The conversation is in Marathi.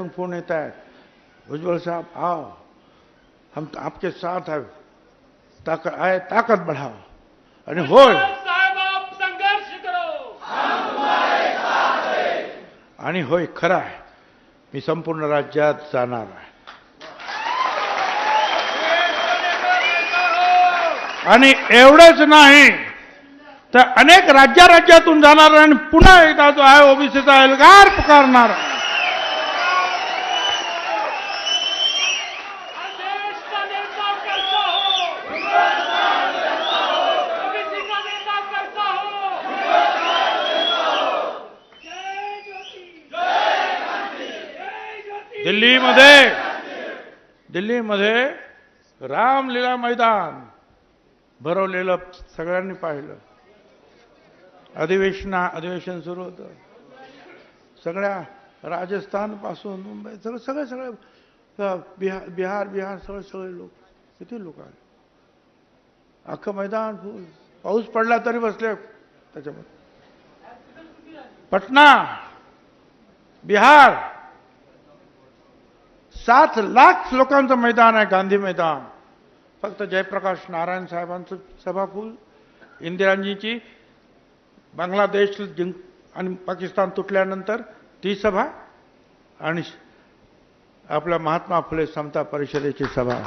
राज्यातून फोन येत आहेत, उज्ज्वल साहब आओ, हम आपके साथ है, ताकत बढ़ाओ. आणि होय, साहेब आप संघर्ष करो, आणि होय खरं आहे, मी संपूर्ण राज्यात जाणार आहे. आणि एवढंच नाही तर अनेक राज्यातून जाणार आणि पुन्हा एकदा जो आहे ओबीसीचा एल्गार पुकारणार. देश का नेता करता हो, ओबीसी का नेता करता हो. जय ज्योती, जय क्रांती, जय ज्योती. दिल्लीमध्ये रामलीला मैदान भरवलेलं सगळ्यांनी पाहिलं. अधिवेशन सुरू होतं. सगळ्या राजस्थान पासून मुंबई सगळे बिहार सगळे लोक, किती लोक आले. अख्खं मैदान फुल. पाऊस पडला तरी बसले त्याच्यामध्ये. पटना, बिहार 7 लाख लोकांचं मैदान आहे, गांधी मैदान. फक्त जयप्रकाश नारायण साहेबांचं सभा फुल. इंदिराजींची बांगलादेश आणि पाकिस्तान तुटल्यानंतर ती सभा, आणि आपल्या महात्मा फुले समता परिषदेची सभा.